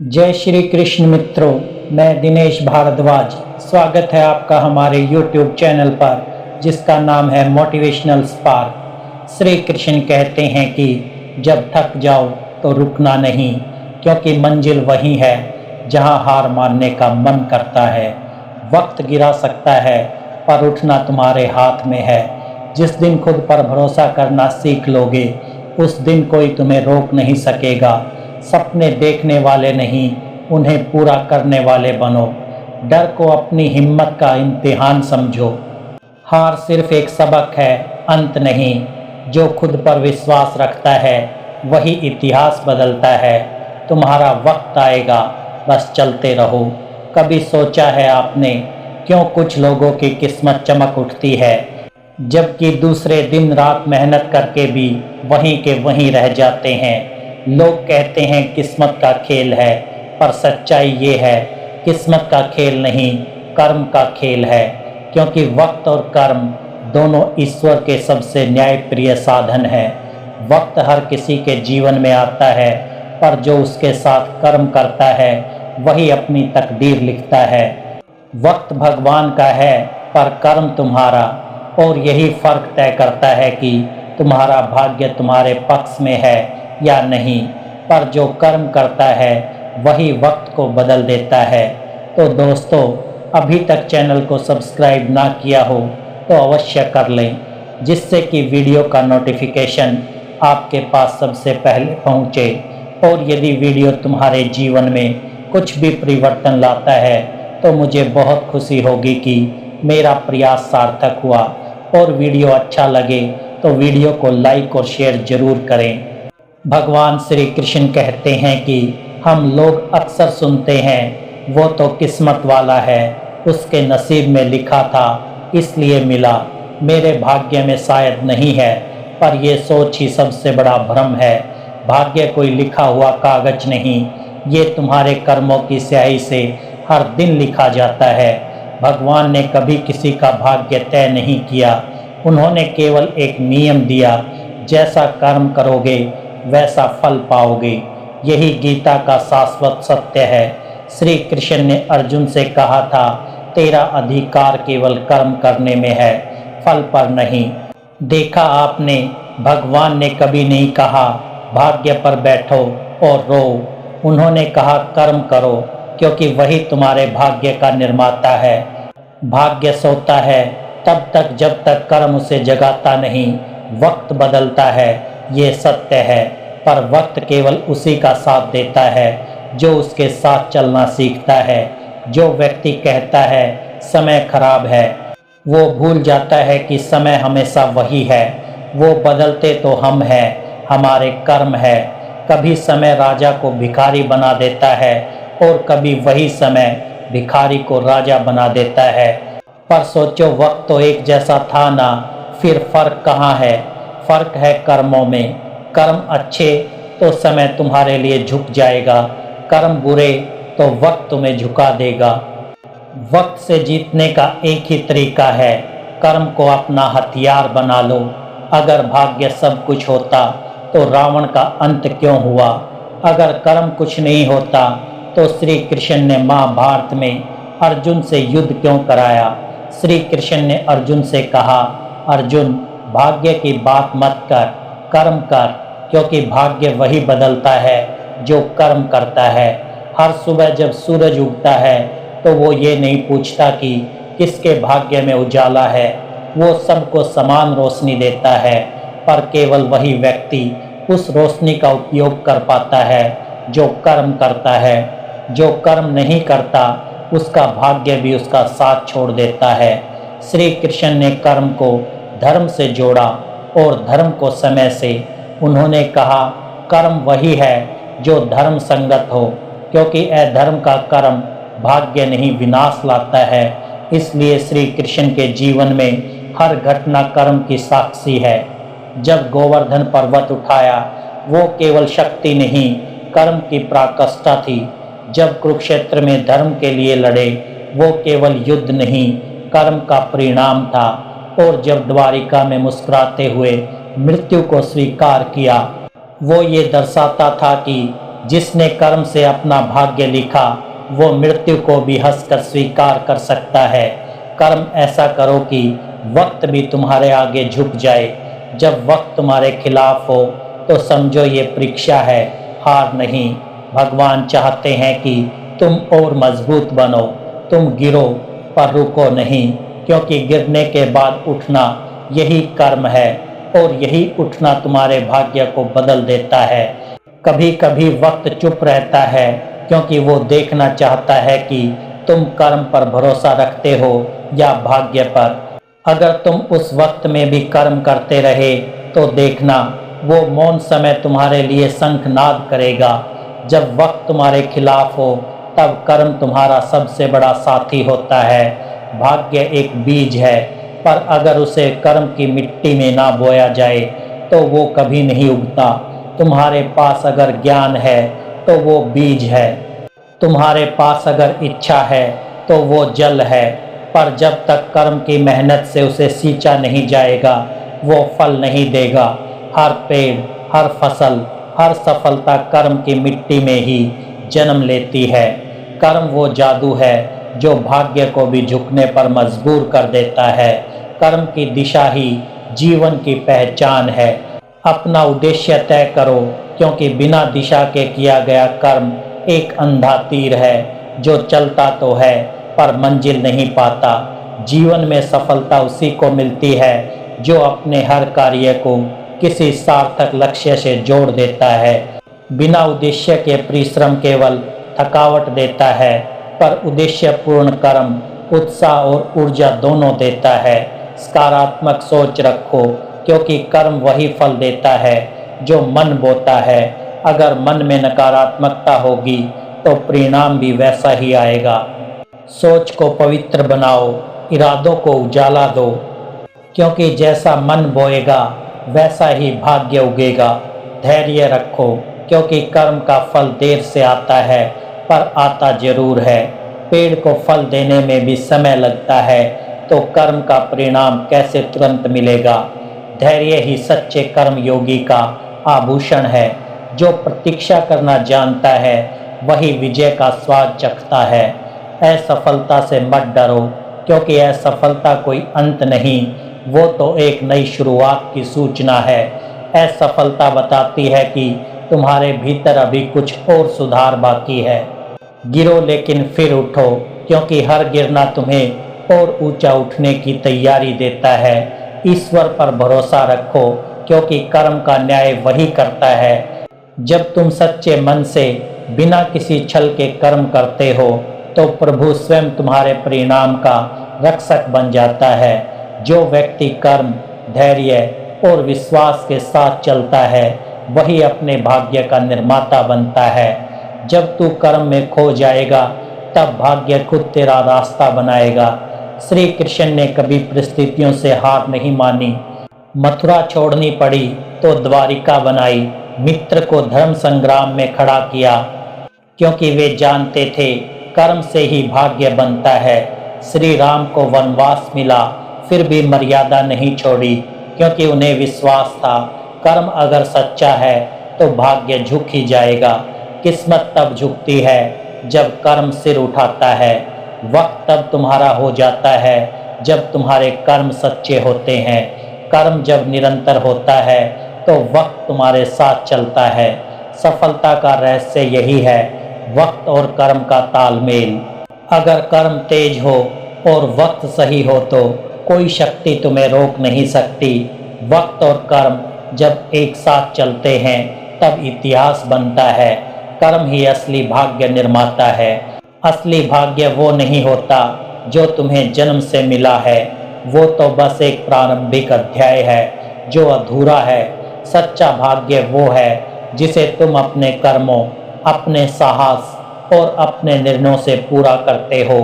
जय श्री कृष्ण मित्रों, मैं दिनेश भारद्वाज। स्वागत है आपका हमारे YouTube चैनल पर जिसका नाम है मोटिवेशनल स्पार्क। श्री कृष्ण कहते हैं कि जब थक जाओ तो रुकना नहीं, क्योंकि मंजिल वही है जहां हार मानने का मन करता है। वक्त गिरा सकता है पर उठना तुम्हारे हाथ में है। जिस दिन खुद पर भरोसा करना सीख लोगे उस दिन कोई तुम्हें रोक नहीं सकेगा। सपने देखने वाले नहीं, उन्हें पूरा करने वाले बनो। डर को अपनी हिम्मत का इम्तिहान समझो। हार सिर्फ एक सबक है, अंत नहीं। जो खुद पर विश्वास रखता है वही इतिहास बदलता है। तुम्हारा वक्त आएगा, बस चलते रहो। कभी सोचा है आपने क्यों कुछ लोगों की किस्मत चमक उठती है, जबकि दूसरे दिन रात मेहनत करके भी वहीं के वहीं रह जाते हैं। लोग कहते हैं किस्मत का खेल है, पर सच्चाई ये है किस्मत का खेल नहीं, कर्म का खेल है। क्योंकि वक्त और कर्म दोनों ईश्वर के सबसे न्यायप्रिय साधन हैं। वक्त हर किसी के जीवन में आता है, पर जो उसके साथ कर्म करता है वही अपनी तकदीर लिखता है। वक्त भगवान का है पर कर्म तुम्हारा, और यही फर्क तय करता है कि तुम्हारा भाग्य तुम्हारे पक्ष में है या नहीं। पर जो कर्म करता है वही वक्त को बदल देता है। तो दोस्तों, अभी तक चैनल को सब्सक्राइब ना किया हो तो अवश्य कर लें, जिससे कि वीडियो का नोटिफिकेशन आपके पास सबसे पहले पहुंचे। और यदि वीडियो तुम्हारे जीवन में कुछ भी परिवर्तन लाता है तो मुझे बहुत खुशी होगी कि मेरा प्रयास सार्थक हुआ। और वीडियो अच्छा लगे तो वीडियो को लाइक और शेयर जरूर करें। भगवान श्री कृष्ण कहते हैं कि हम लोग अक्सर सुनते हैं वो तो किस्मत वाला है, उसके नसीब में लिखा था इसलिए मिला, मेरे भाग्य में शायद नहीं है। पर यह सोच ही सबसे बड़ा भ्रम है। भाग्य कोई लिखा हुआ कागज नहीं, ये तुम्हारे कर्मों की स्याही से हर दिन लिखा जाता है। भगवान ने कभी किसी का भाग्य तय नहीं किया, उन्होंने केवल एक नियम दिया, जैसा कर्म करोगे वैसा फल पाओगे। यही गीता का शाश्वत सत्य है। श्री कृष्ण ने अर्जुन से कहा था, तेरा अधिकार केवल कर्म करने में है, फल पर नहीं। देखा आपने, भगवान ने कभी नहीं कहा भाग्य पर बैठो और रो। उन्होंने कहा कर्म करो, क्योंकि वही तुम्हारे भाग्य का निर्माता है। भाग्य सोता है तब तक जब तक कर्म उसे जगाता नहीं। वक्त बदलता है, ये सत्य है, पर वक्त केवल उसी का साथ देता है जो उसके साथ चलना सीखता है। जो व्यक्ति कहता है समय खराब है, वो भूल जाता है कि समय हमेशा वही है। वो बदलते तो हम हैं, हमारे कर्म है। कभी समय राजा को भिखारी बना देता है और कभी वही समय भिखारी को राजा बना देता है। पर सोचो, वक्त तो एक जैसा था ना, फिर फर्क कहाँ है? फर्क है कर्मों में। कर्म अच्छे तो समय तुम्हारे लिए झुक जाएगा, कर्म बुरे तो वक्त तुम्हें झुका देगा। वक्त से जीतने का एक ही तरीका है, कर्म को अपना हथियार बना लो। अगर भाग्य सब कुछ होता तो रावण का अंत क्यों हुआ? अगर कर्म कुछ नहीं होता तो श्री कृष्ण ने महाभारत में अर्जुन से युद्ध क्यों कराया? श्री कृष्ण ने अर्जुन से कहा, अर्जुन, भाग्य की बात मत कर, कर्म कर, क्योंकि भाग्य वही बदलता है जो कर्म करता है। हर सुबह जब सूरज उगता है तो वो ये नहीं पूछता कि किसके भाग्य में उजाला है, वो सबको समान रोशनी देता है। पर केवल वही व्यक्ति उस रोशनी का उपयोग कर पाता है जो कर्म करता है। जो कर्म नहीं करता उसका भाग्य भी उसका साथ छोड़ देता है। श्री कृष्ण ने कर्म को धर्म से जोड़ा और धर्म को समय से। उन्होंने कहा कर्म वही है जो धर्म संगत हो, क्योंकि अधर्म का कर्म भाग्य नहीं विनाश लाता है। इसलिए श्री कृष्ण के जीवन में हर घटना कर्म की साक्षी है। जब गोवर्धन पर्वत उठाया वो केवल शक्ति नहीं, कर्म की पराकाष्ठा थी। जब कुरुक्षेत्र में धर्म के लिए लड़े वो केवल युद्ध नहीं, कर्म का परिणाम था। और जब द्वारिका में मुस्कुराते हुए मृत्यु को स्वीकार किया वो ये दर्शाता था कि जिसने कर्म से अपना भाग्य लिखा वो मृत्यु को भी हंसकर स्वीकार कर सकता है। कर्म ऐसा करो कि वक्त भी तुम्हारे आगे झुक जाए। जब वक्त तुम्हारे खिलाफ हो तो समझो ये परीक्षा है, हार नहीं। भगवान चाहते हैं कि तुम और मजबूत बनो। तुम गिरो पर रुको नहीं, क्योंकि गिरने के बाद उठना यही कर्म है और यही उठना तुम्हारे भाग्य को बदल देता है। कभी कभी वक्त चुप रहता है क्योंकि वो देखना चाहता है कि तुम कर्म पर भरोसा रखते हो या भाग्य पर। अगर तुम उस वक्त में भी कर्म करते रहे तो देखना वो मौन समय तुम्हारे लिए शंखनाद करेगा। जब वक्त तुम्हारे खिलाफ हो तब कर्म तुम्हारा सबसे बड़ा साथी होता है। भाग्य एक बीज है, पर अगर उसे कर्म की मिट्टी में ना बोया जाए तो वो कभी नहीं उगता। तुम्हारे पास अगर ज्ञान है तो वो बीज है, तुम्हारे पास अगर इच्छा है तो वो जल है, पर जब तक कर्म की मेहनत से उसे सींचा नहीं जाएगा वो फल नहीं देगा। हर पेड़, हर फसल, हर सफलता कर्म की मिट्टी में ही जन्म लेती है। कर्म वो जादू है जो भाग्य को भी झुकने पर मजबूर कर देता है। कर्म की दिशा ही जीवन की पहचान है। अपना उद्देश्य तय करो, क्योंकि बिना दिशा के किया गया कर्म एक अंधा तीर है जो चलता तो है पर मंजिल नहीं पाता। जीवन में सफलता उसी को मिलती है जो अपने हर कार्य को किसी सार्थक लक्ष्य से जोड़ देता है। बिना उद्देश्य के परिश्रम केवल थकावट देता है, पर उद्देश्यपूर्ण कर्म उत्साह और ऊर्जा दोनों देता है। सकारात्मक सोच रखो, क्योंकि कर्म वही फल देता है जो मन बोता है। अगर मन में नकारात्मकता होगी तो परिणाम भी वैसा ही आएगा। सोच को पवित्र बनाओ, इरादों को उजाला दो, क्योंकि जैसा मन बोएगा वैसा ही भाग्य उगेगा। धैर्य रखो, क्योंकि कर्म का फल देर से आता है पर आता जरूर है। पेड़ को फल देने में भी समय लगता है तो कर्म का परिणाम कैसे तुरंत मिलेगा। धैर्य ही सच्चे कर्म योगी का आभूषण है। जो प्रतीक्षा करना जानता है वही विजय का स्वाद चखता है। असफलता से मत डरो, क्योंकि असफलता कोई अंत नहीं, वो तो एक नई शुरुआत की सूचना है। असफलता बताती है कि तुम्हारे भीतर अभी कुछ और सुधार बाकी है। गिरो लेकिन फिर उठो, क्योंकि हर गिरना तुम्हें और ऊंचा उठने की तैयारी देता है। ईश्वर पर भरोसा रखो, क्योंकि कर्म का न्याय वही करता है। जब तुम सच्चे मन से बिना किसी छल के कर्म करते हो तो प्रभु स्वयं तुम्हारे परिणाम का रक्षक बन जाता है। जो व्यक्ति कर्म, धैर्य और विश्वास के साथ चलता है वही अपने भाग्य का निर्माता बनता है। जब तू कर्म में खो जाएगा तब भाग्य खुद तेरा रास्ता बनाएगा। श्री कृष्ण ने कभी परिस्थितियों से हार नहीं मानी। मथुरा छोड़नी पड़ी तो द्वारिका बनाई। मित्र को धर्म संग्राम में खड़ा किया, क्योंकि वे जानते थे कर्म से ही भाग्य बनता है। श्री राम को वनवास मिला, फिर भी मर्यादा नहीं छोड़ी, क्योंकि उन्हें विश्वास था कर्म अगर सच्चा है तो भाग्य झुक ही जाएगा। किस्मत तब झुकती है जब कर्म सिर उठाता है। वक्त तब तुम्हारा हो जाता है जब तुम्हारे कर्म सच्चे होते हैं। कर्म जब निरंतर होता है तो वक्त तुम्हारे साथ चलता है। सफलता का रहस्य यही है, वक्त और कर्म का तालमेल। अगर कर्म तेज हो और वक्त सही हो तो कोई शक्ति तुम्हें रोक नहीं सकती। वक्त और कर्म जब एक साथ चलते हैं तब इतिहास बनता है। कर्म ही असली भाग्य निर्माता है। असली भाग्य वो नहीं होता जो तुम्हें जन्म से मिला है, वो तो बस एक प्रारंभिक अध्याय है जो अधूरा है। सच्चा भाग्य वो है जिसे तुम अपने कर्मों, अपने साहस और अपने निर्णयों से पूरा करते हो।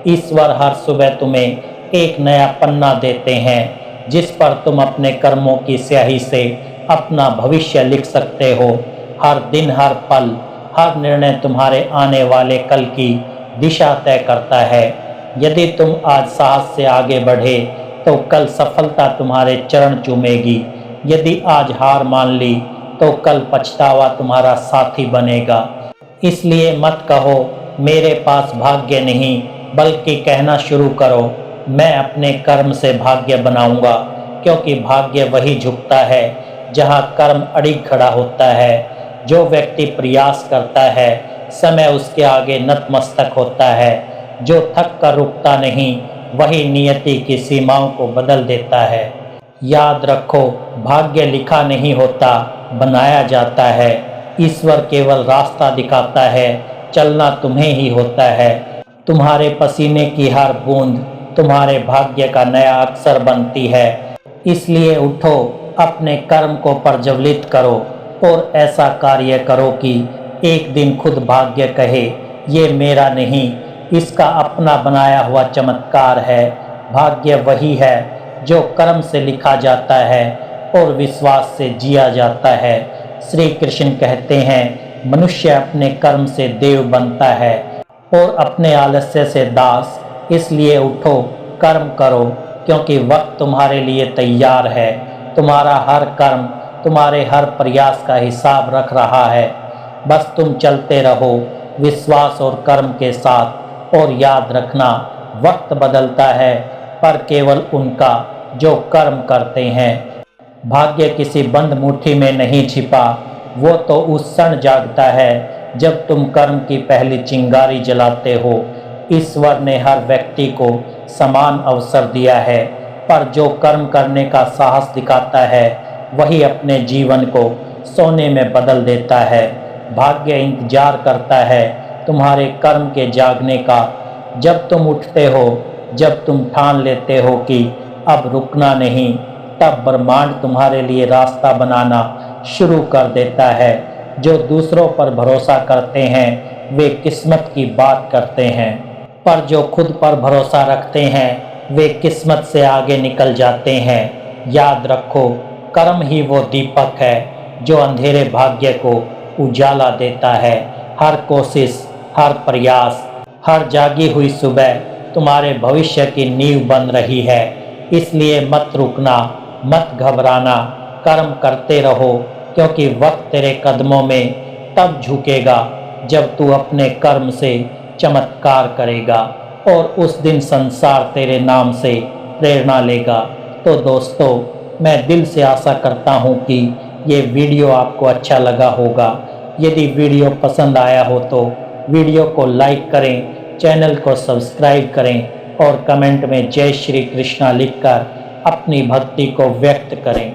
ईश्वर हर सुबह तुम्हें एक नया पन्ना देते हैं जिस पर तुम अपने कर्मों की स्याही से अपना भविष्य लिख सकते हो। हर दिन, हर पल, हर निर्णय तुम्हारे आने वाले कल की दिशा तय करता है। यदि तुम आज साहस से आगे बढ़े तो कल सफलता तुम्हारे चरण चूमेगी। यदि आज हार मान ली तो कल पछतावा तुम्हारा साथी बनेगा। इसलिए मत कहो मेरे पास भाग्य नहीं, बल्कि कहना शुरू करो मैं अपने कर्म से भाग्य बनाऊंगा, क्योंकि भाग्य वही झुकता है जहां कर्म अड़िग खड़ा होता है। जो व्यक्ति प्रयास करता है समय उसके आगे नतमस्तक होता है। जो थक कर रुकता नहीं वही नियति की सीमाओं को बदल देता है। याद रखो भाग्य लिखा नहीं होता, बनाया जाता है। ईश्वर केवल रास्ता दिखाता है, चलना तुम्हें ही होता है। तुम्हारे पसीने की हर बूंद तुम्हारे भाग्य का नया अक्षर बनती है। इसलिए उठो, अपने कर्म को प्रज्वलित करो और ऐसा कार्य करो कि एक दिन खुद भाग्य कहे ये मेरा नहीं, इसका अपना बनाया हुआ चमत्कार है। भाग्य वही है जो कर्म से लिखा जाता है और विश्वास से जिया जाता है। श्री कृष्ण कहते हैं मनुष्य अपने कर्म से देव बनता है और अपने आलस्य से दास। इसलिए उठो, कर्म करो, क्योंकि वक्त तुम्हारे लिए तैयार है। तुम्हारा हर कर्म तुम्हारे हर प्रयास का हिसाब रख रहा है। बस तुम चलते रहो विश्वास और कर्म के साथ। और याद रखना वक्त बदलता है पर केवल उनका जो कर्म करते हैं। भाग्य किसी बंद मुट्ठी में नहीं छिपा, वो तो उस क्षण जागता है जब तुम कर्म की पहली चिंगारी जलाते हो। ईश्वर ने हर व्यक्ति को समान अवसर दिया है, पर जो कर्म करने का साहस दिखाता है वही अपने जीवन को सोने में बदल देता है। भाग्य इंतजार करता है तुम्हारे कर्म के जागने का। जब तुम उठते हो, जब तुम ठान लेते हो कि अब रुकना नहीं, तब ब्रह्मांड तुम्हारे लिए रास्ता बनाना शुरू कर देता है। जो दूसरों पर भरोसा करते हैं वे किस्मत की बात करते हैं, पर जो खुद पर भरोसा रखते हैं वे किस्मत से आगे निकल जाते हैं। याद रखो कर्म ही वो दीपक है जो अंधेरे भाग्य को उजाला देता है। हर कोशिश, हर प्रयास, हर जागी हुई सुबह तुम्हारे भविष्य की नींव बन रही है। इसलिए मत रुकना, मत घबराना, कर्म करते रहो, क्योंकि वक्त तेरे कदमों में तब झुकेगा जब तू अपने कर्म से चमत्कार करेगा और उस दिन संसार तेरे नाम से प्रेरणा लेगा। तो दोस्तों, मैं दिल से आशा करता हूँ कि ये वीडियो आपको अच्छा लगा होगा। यदि वीडियो पसंद आया हो तो वीडियो को लाइक करें, चैनल को सब्सक्राइब करें और कमेंट में जय श्री कृष्णा लिखकर अपनी भक्ति को व्यक्त करें।